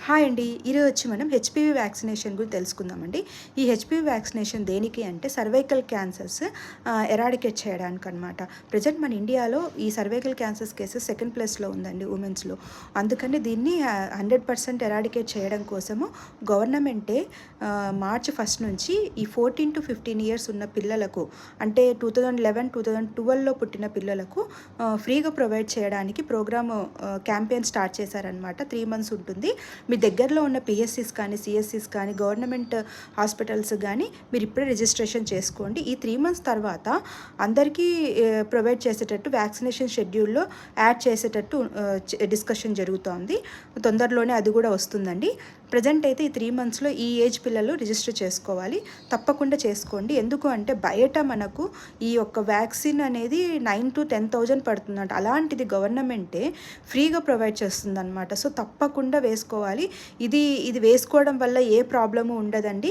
Hi అండి. ఈరోజు వచ్చి మనం హెచ్పివి వ్యాక్సినేషన్ గురించి తెలుసుకుందామండి. ఈ హెచ్పివి వ్యాక్సినేషన్ దేనికి అంటే సర్వైకల్ క్యాన్సర్స్ ఎరాడికేట్ చేయడానికి అనమాట. ప్రజెంట్ మన ఇండియాలో ఈ సర్వైకల్ క్యాన్సర్స్ కేసెస్ సెకండ్ ప్లేస్లో ఉందండి ఉమెన్స్లో. అందుకని దీన్ని 100% ఎరాడికేట్ చేయడం కోసము గవర్నమెంటే మార్చ్ 1 నుంచి ఈ 14 to 15 ఇయర్స్ ఉన్న పిల్లలకు, అంటే 2011, 2012లో పుట్టిన పిల్లలకు ఫ్రీగా ప్రొవైడ్ చేయడానికి ప్రోగ్రామ్ క్యాంపెయిన్ స్టార్ట్ చేశారనమాట. 3 months ఉంటుంది. మీ దగ్గరలో ఉన్న పిఎస్సిస్ కానీ, సిఎస్సిస్ కానీ, గవర్నమెంట్ హాస్పిటల్స్ కానీ మీరు ఇప్పుడే రిజిస్ట్రేషన్ చేసుకోండి. ఈ 3 months తర్వాత అందరికీ ప్రొవైడ్ చేసేటట్టు వ్యాక్సినేషన్ షెడ్యూల్లో యాడ్ చేసేటట్టు డిస్కషన్ జరుగుతోంది. తొందరలోనే అది కూడా వస్తుందండి. ప్రజెంట్ అయితే ఈ 3 monthsలో ఈ ఏజ్ పిల్లలు రిజిస్టర్ చేసుకోవాలి. తప్పకుండా చేసుకోండి. ఎందుకు అంటే బయట మనకు ఈ యొక్క వ్యాక్సిన్ అనేది 9,000 to 10,000 పడుతుందంట. అలాంటిది గవర్నమెంటే ఫ్రీగా ప్రొవైడ్ చేస్తుందన్నమాట. సో తప్పకుండా వేసుకోవాలి. ఇది వేసుకోవడం వల్ల ఏ ప్రాబ్లము ఉండదండి.